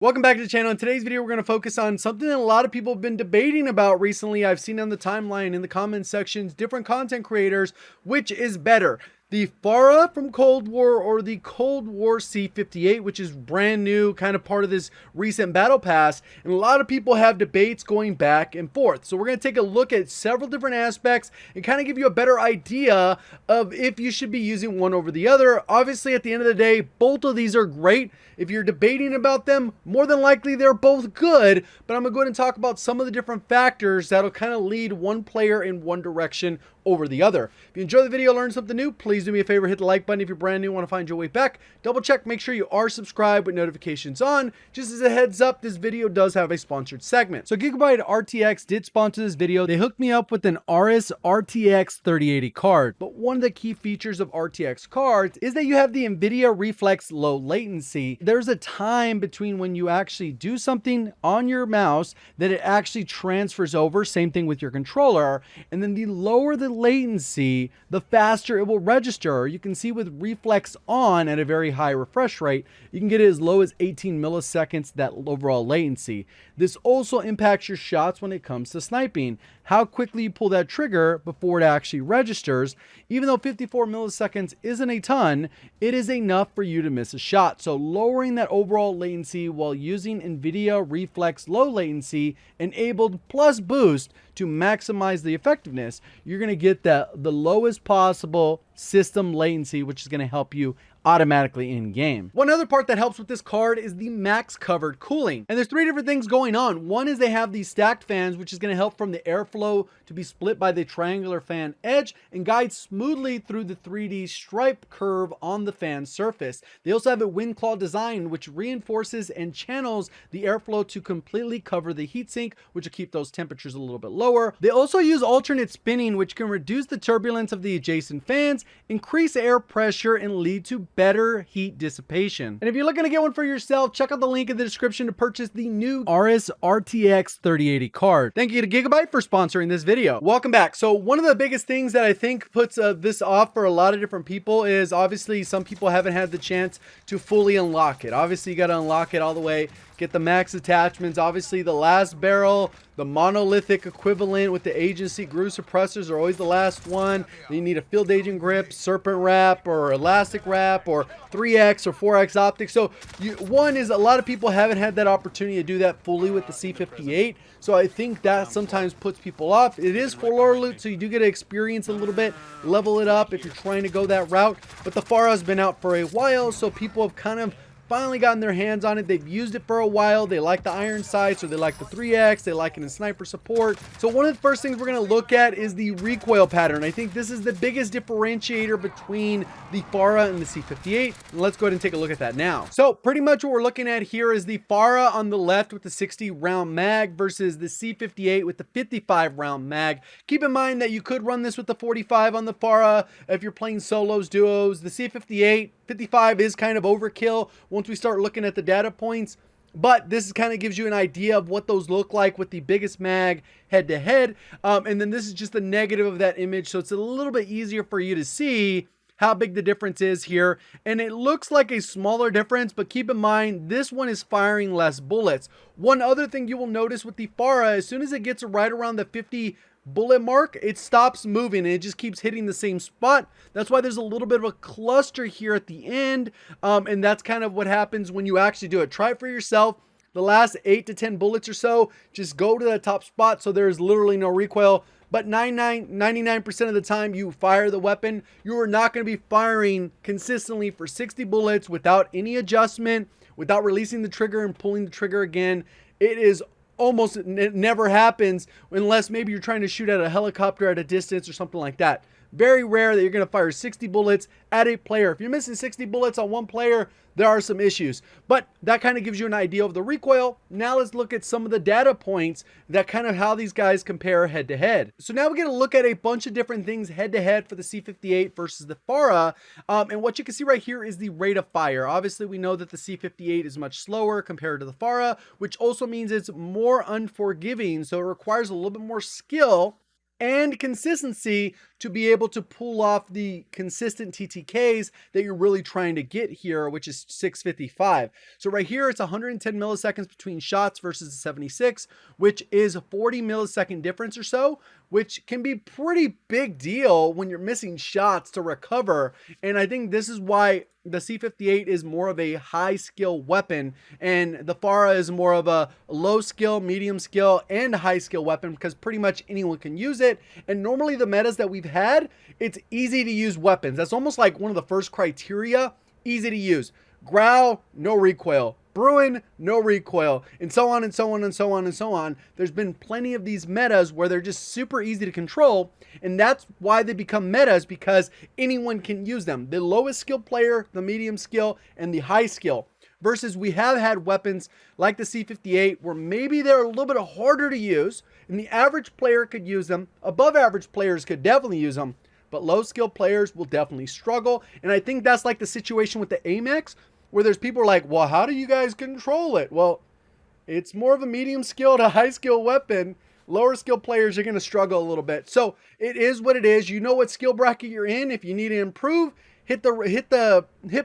Welcome back to the channel. In today's video, we're going to focus on something that a lot of people have been debating about recently. I've seen on the timeline, in the comment sections, different content creators, which is better, the Fara from Cold War or the Cold War C58, which is brand new, kind of part of this recent battle pass. And a lot of people have debates going back and forth. So we're going to take a look at several different aspects and kind of give you a better idea of if you should be using one over the other. Obviously, at the end of the day, both of these are great. If you're debating about them, more than likely they're both good, but I'm going to go ahead and talk about some of the different factors that'll kind of lead one player in one direction over the other. If you enjoy the video, learn something new, please do me a favor, hit the like button. If you're brand new, want to find your way back, double check, make sure you are subscribed with notifications on. Just as a heads up, this video does have a sponsored segment. So JGOD RTX did sponsor this video. They hooked me up with an RS RTX 3080 card, but one of the key features of RTX cards is that you have the NVIDIA Reflex low latency. There's a time between when you actually do something on your mouse that it actually transfers over, same thing with your controller, and then the lower the latency, the faster it will register. You can see with Reflex on at a very high refresh rate, you can get it as low as 18 milliseconds, that overall latency. This also impacts your shots when it comes to sniping. How quickly you pull that trigger before it actually registers. Even though 54 milliseconds isn't a ton, it is enough for you to miss a shot. So lowering that overall latency while using NVIDIA Reflex low latency enabled plus boost to maximize the effectiveness, you're going to get the lowest possible system latency, which is going to help you automatically in game. One other part that helps with this card is the max covered cooling. And there's three different things going on. One is they have these stacked fans, which is going to help from the airflow to be split by the triangular fan edge and guide smoothly through the 3D stripe curve on the fan surface. They also have a wind claw design, which reinforces and channels the airflow to completely cover the heatsink, which will keep those temperatures a little bit lower. They also use alternate spinning, which can reduce the turbulence of the adjacent fans, increase air pressure, and lead to better heat dissipation. And if you're looking to get one for yourself, check out the link in the description to purchase the new RS RTX 3080 card. Thank you to JGOD for sponsoring this video. Welcome back. So one of the biggest things that I think puts this off for a lot of different people is obviously some people haven't had the chance to fully unlock it. Obviously, you got to unlock it all the way, get the max attachments. Obviously, the last barrel, the monolithic equivalent with the agency groove suppressors are always the last one. Then you need a field agent grip, serpent wrap, or elastic wrap, or 3X or 4X optics. So one is a lot of people haven't had that opportunity to do that fully with the C58. So I think that sometimes puts people off. It is full lower loot, so you do get to experience a little bit, level it up if you're trying to go that route. But the Fara has been out for a while, so people have kind of finally gotten their hands on it. They've used it for a while. They like the iron sights, or they like the 3X. They like it in sniper support. So one of the first things we're going to look at is the recoil pattern. I think this is the biggest differentiator between the Fara and the C58. And let's go ahead and take a look at that now. So pretty much what we're looking at here is the Fara on the left with the 60 round mag versus the C58 with the 55 round mag. Keep in mind that you could run this with the 45 on the Fara if you're playing solos, duos. The C58 55 is kind of overkill once we start looking at the data points, but this kind of gives you an idea of what those look like with the biggest mag head to head. And then this is just the negative of that image, so it's a little bit easier for you to see how big the difference is here. And it looks like a smaller difference, but keep in mind this one is firing less bullets. One other thing you will notice with the Fara, as soon as it gets right around the 50 bullet mark, it stops moving and it just keeps hitting the same spot. That's why there's a little bit of a cluster here at the end, and that's kind of what happens when you actually do it. Try it for yourself. The last 8 to 10 bullets or so, just go to that top spot so there's literally no recoil. But 99% of the time you fire the weapon, you are not going to be firing consistently for 60 bullets without any adjustment, without releasing the trigger and pulling the trigger again. It is almost, it never happens unless maybe you're trying to shoot at a helicopter at a distance or something like that. Very rare that you're going to fire 60 bullets at a player. If you're missing 60 bullets on one player, there are some issues. But that kind of gives you an idea of the recoil. Now let's look at some of the data points that kind of how these guys compare head to head. So now we're going to look at a bunch of different things head to head for the C58 versus the Fara. And what you can see right here is the rate of fire. Obviously, we know that the C58 is much slower compared to the Fara, which also means it's more unforgiving. So it requires a little bit more skill and consistency to be able to pull off the consistent TTKs that you're really trying to get here, which is 655. So right here, it's 110 milliseconds between shots versus the 76, which is a 40 millisecond difference or so, which can be pretty big deal when you're missing shots to recover. And I think this is why the C58 is more of a high skill weapon and the Fara is more of a low skill, medium skill, and high skill weapon, because pretty much anyone can use it. And normally the metas that we've had, it's easy to use weapons. That's almost like one of the first criteria, easy to use. Growl, no recoil. Bruin, no recoil, and so on and so on and so on and so on. There's been plenty of these metas where they're just super easy to control, and that's why they become metas, because anyone can use them. The lowest skill player, the medium skill, and the high skill. Versus we have had weapons like the C58 where maybe they're a little bit harder to use, and the average player could use them. Above average players could definitely use them, but low skill players will definitely struggle. And I think that's like the situation with the Amex, where there's people are like, well, how do you guys control it? Well, it's more of a medium skill to high skill weapon. Lower skill players are going to struggle a little bit. So it is what it is. You know what skill bracket you're in. If you need to improve, hit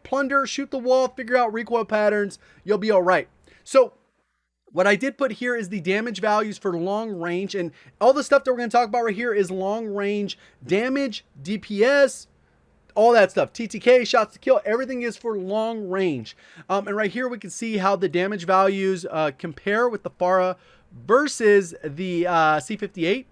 plunder, shoot the wall, figure out recoil patterns. You'll be all right. So what I did put here is the damage values for long range, and all the stuff that we're going to talk about right here is long range damage, DPS, all that stuff, TTK, shots to kill, everything is for long range. And right here we can see how the damage values compare with the Fara versus the C58.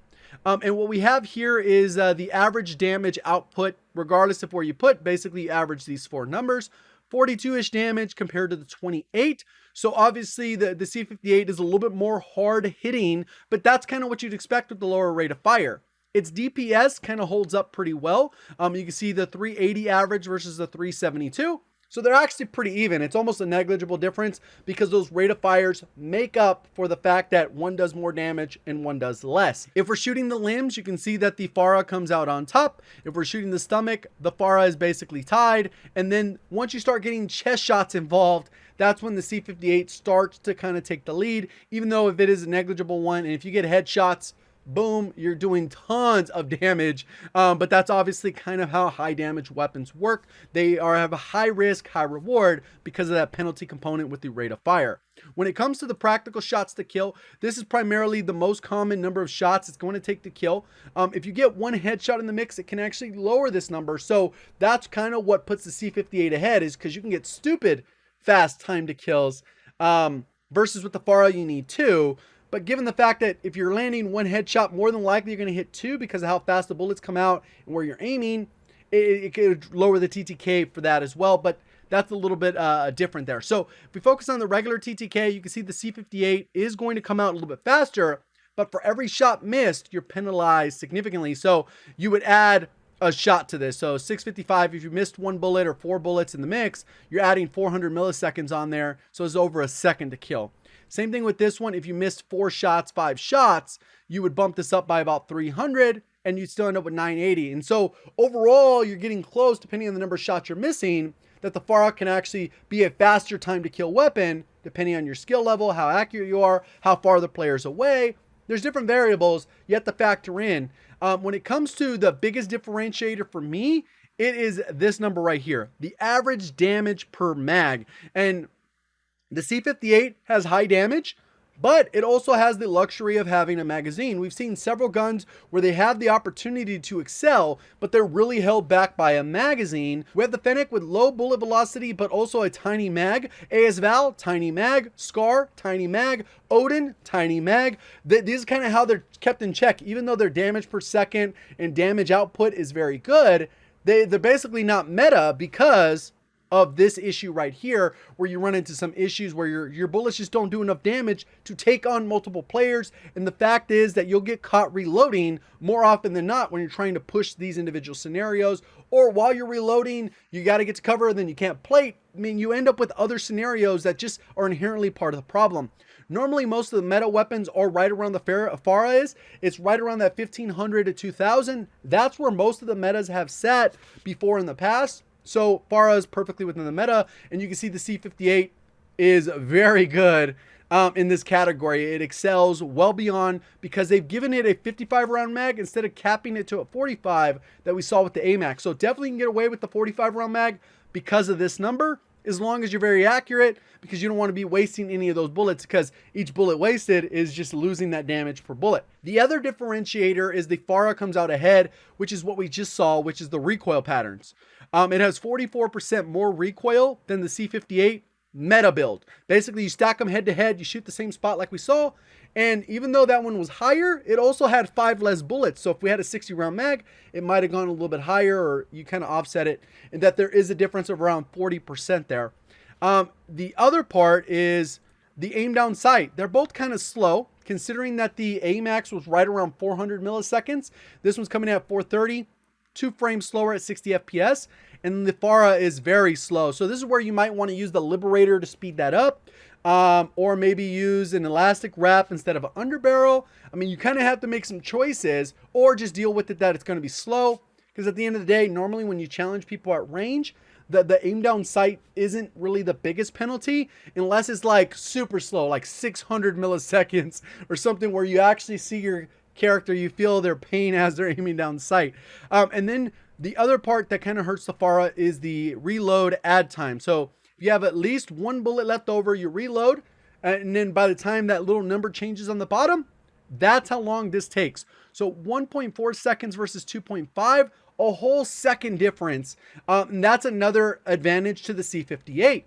And what we have here is the average damage output, regardless of where you put. Basically, you average these four numbers. 42-ish damage compared to the 28. So obviously the C58 is a little bit more hard hitting, but that's kind of what you'd expect with the lower rate of fire. Its DPS kind of holds up pretty well. You can see the 380 average versus the 372. So they're actually pretty even. It's almost a negligible difference because those rate of fires make up for the fact that one does more damage and one does less. If we're shooting the limbs, you can see that the Fara comes out on top. If we're shooting the stomach, the Fara is basically tied. And then once you start getting chest shots involved, that's when the C58 starts to kind of take the lead, even though if it is a negligible one, and if you get headshots, boom, you're doing tons of damage. But that's obviously kind of how high damage weapons work. They have a high risk, high reward because of that penalty component with the rate of fire. When it comes to the practical shots to kill, this is primarily the most common number of shots it's going to take to kill. If you get one headshot in the mix, it can actually lower this number. So that's kind of what puts the C58 ahead, is because you can get stupid fast time to kills versus with the Fara you need two. But given the fact that if you're landing one headshot, more than likely you're going to hit two because of how fast the bullets come out and where you're aiming, it could lower the TTK for that as well. But that's a little bit different there. So if we focus on the regular TTK, you can see the C58 is going to come out a little bit faster, but for every shot missed, you're penalized significantly. So you would add a shot to this. So 655, if you missed one bullet or four bullets in the mix, you're adding 400 milliseconds on there. So it's over a second to kill. Same thing with this one. If you missed 4 shots, 5 shots, you would bump this up by about 300 and you'd still end up with 980. And so overall, you're getting close, depending on the number of shots you're missing, that the Fara can actually be a faster time to kill weapon, depending on your skill level, how accurate you are, how far the player's away. There's different variables you have to factor in. When it comes to the biggest differentiator for me, it is this number right here, the average damage per mag. And the C58 has high damage, but it also has the luxury of having a magazine. We've seen several guns where they have the opportunity to excel, but they're really held back by a magazine. We have the Fennec with low bullet velocity, but also a tiny mag. AS Val, tiny mag. Scar, tiny mag. Odin, tiny mag. This is kind of how they're kept in check. Even though their damage per second and damage output is very good, they're basically not meta because of this issue right here, where you run into some issues where your bullets just don't do enough damage to take on multiple players. And the fact is that you'll get caught reloading more often than not when you're trying to push these individual scenarios, or while you're reloading, you got to get to cover and then you can't plate. I mean, you end up with other scenarios that just are inherently part of the problem. Normally, most of the meta weapons are right around the Fara is. It's right around that 1500 to 2000. That's where most of the metas have sat before in the past. So Fara is perfectly within the meta, and you can see the C58 is very good in this category. It excels well beyond, because they've given it a 55 round mag instead of capping it to a 45 that we saw with the AMAX. So definitely can get away with the 45 round mag because of this number, as long as you're very accurate, because you don't want to be wasting any of those bullets, because each bullet wasted is just losing that damage per bullet. The other differentiator is the Fara comes out ahead, which is what we just saw, which is the recoil patterns. It has 44% more recoil than the C58 meta build. Basically, you stack them head to head, you shoot the same spot like we saw, and even though that one was higher, it also had 5 less bullets. So if we had a 60 round mag, it might have gone a little bit higher, or you kind of offset it, and that there is a difference of around 40% there. The other part is the aim down sight. They're both kind of slow, considering that the AMAX was right around 400 milliseconds. This one's coming in at 430, 2 frames slower at 60 FPS, and the Fara is very slow. So this is where you might want to use the Liberator to speed that up, or maybe use an elastic wrap instead of an underbarrel. I mean, you kind of have to make some choices, or just deal with it that it's going to be slow, because at the end of the day, normally when you challenge people at range, the aim down sight isn't really the biggest penalty, unless it's like super slow, like 600 milliseconds or something, where you actually see your character, you feel their pain as they're aiming down sight. And then the other part that kind of hurts the Fara is the reload add time. So if you have at least 1 bullet left over, you reload, and then by the time that little number changes on the bottom, that's how long this takes. So 1.4 seconds versus 2.5, a whole second difference. And that's another advantage to the C58.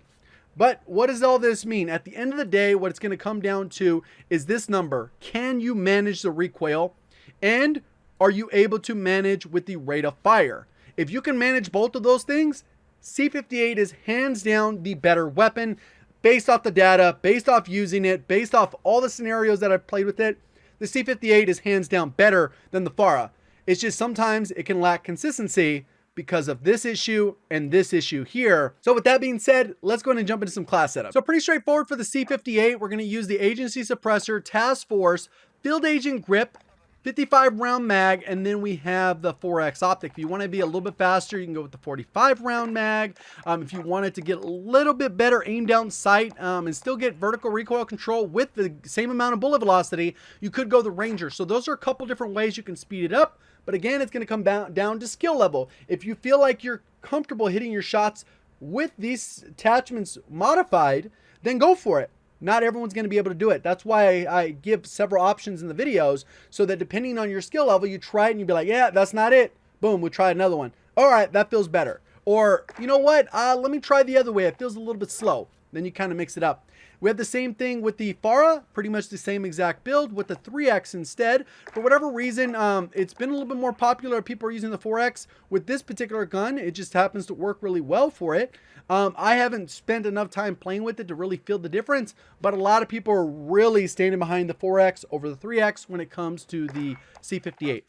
But what does all this mean? At the end of the day, what it's going to come down to is this number. Can you manage the recoil? And are you able to manage with the rate of fire? If you can manage both of those things, C58 is hands down the better weapon, based off the data, based off using it, based off all the scenarios that I've played with it. The C58 is hands down better than the Fara. It's just sometimes it can lack consistency because of this issue and this issue here. So with that being said, let's go ahead and jump into some class setup. So pretty straightforward for the C58. We're going to use the Agency Suppressor, Task Force, Field Agent Grip, 55 round mag, and then we have the 4X optic. If you want to be a little bit faster, you can go with the 45 round mag. If you wanted to get a little bit better aim down sight, and still get vertical recoil control with the same amount of bullet velocity, you could go the Ranger. So those are a couple different ways you can speed it up. But again, it's going to come down to skill level. If you feel like you're comfortable hitting your shots with these attachments modified, then go for it. Not everyone's going to be able to do it. That's why I give several options in the videos, so that depending on your skill level, you try it and you be like, yeah, that's not it. Boom, we'll try another one. All right, that feels better. Or, you know what? Let me try the other way. It feels a little bit slow. Then you kind of mix it up. We have the same thing with the Fara, pretty much the same exact build with the 3X instead. For whatever reason, it's been a little bit more popular. People are using the 4X. With this particular gun, it just happens to work really well for it. I haven't spent enough time playing with it to really feel the difference, but a lot of people are really standing behind the 4X over the 3X when it comes to the C58.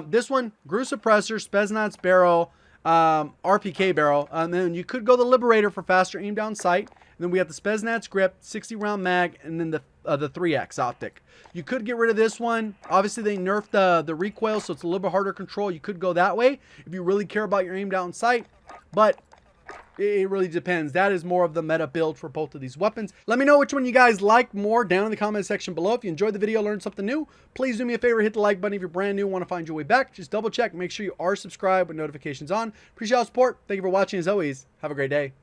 This one, Grew Suppressor, Spetsnaz barrel, RPK barrel, and then you could go the Liberator for faster aim down sight. And then we have the Spetsnaz grip, 60 round mag, and then the 3X optic. You could get rid of this one. Obviously, they nerfed the recoil, so it's a little bit harder control. You could go that way if you really care about your aim down sight, but it really depends. That is more of the meta build for both of these weapons. Let me know which one you guys like more down in the comment section below. If you enjoyed the video, learned something new, please do me a favor, hit the like button. If you're brand new, want to find your way back, just double check, make sure you are subscribed with notifications on. Appreciate all the support. Thank you for watching. As always, have a great day.